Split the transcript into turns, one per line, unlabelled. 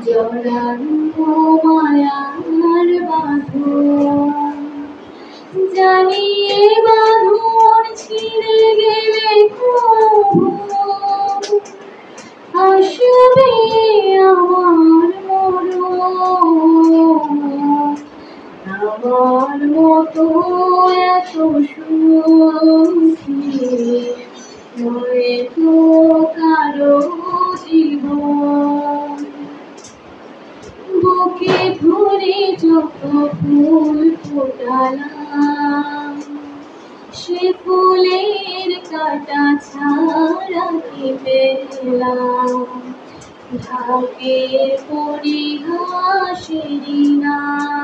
জড়ানো মায়ার বাঁধন জানি এ বাঁধন ছিঁড়ে গেলে কবু আসবে আমার মরণ। আমার মতো এত সুখী হয়তো কারো জীবন। বুকে ধরে যত ফুল ফোটালাম সে ফুলের কাঁটা ছাড়া কি পেলাম। ভাগ্যের পরিহাসেরই নাম